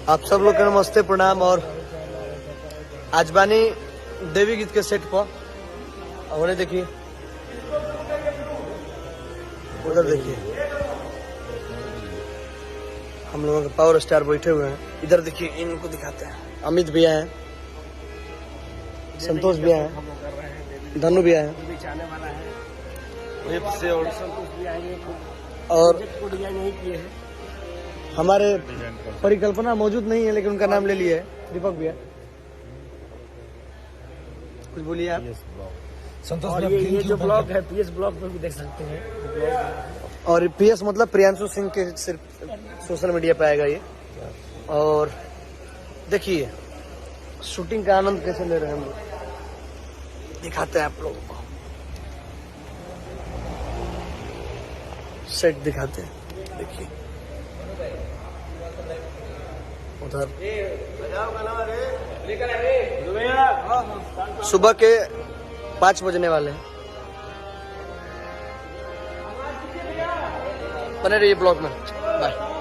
आप सब लोग के नमस्ते प्रणाम। और आज बानी देवी गीत के सेट पर और देखिए, उधर देखिए हम लोगों के पावर स्टार बैठे हुए हैं। इधर देखिए, इनको दिखाते हैं। अमित भी आए हैं, संतोष भी आए हैं, धनु भी आए हैं और हमारे परिकल्पना मौजूद नहीं है लेकिन उनका नाम ले लिया है, दीपक भैया। कुछ बोलिए आप। संतोष, और ये जो ब्लॉग है पीएस ब्लॉग पर भी देख सकते हैं। और पीएस मतलब प्रियांशु सिंह के सिर्फ सोशल मीडिया पे आएगा ये। और देखिए शूटिंग का आनंद कैसे ले रहे हैं हम लोग, दिखाते हैं आप लोगों को। सेट दिखाते हैं, देखिए उधर सुबह के 5 बजने वाले हैं। बने रहिए ब्लॉग में। बाय।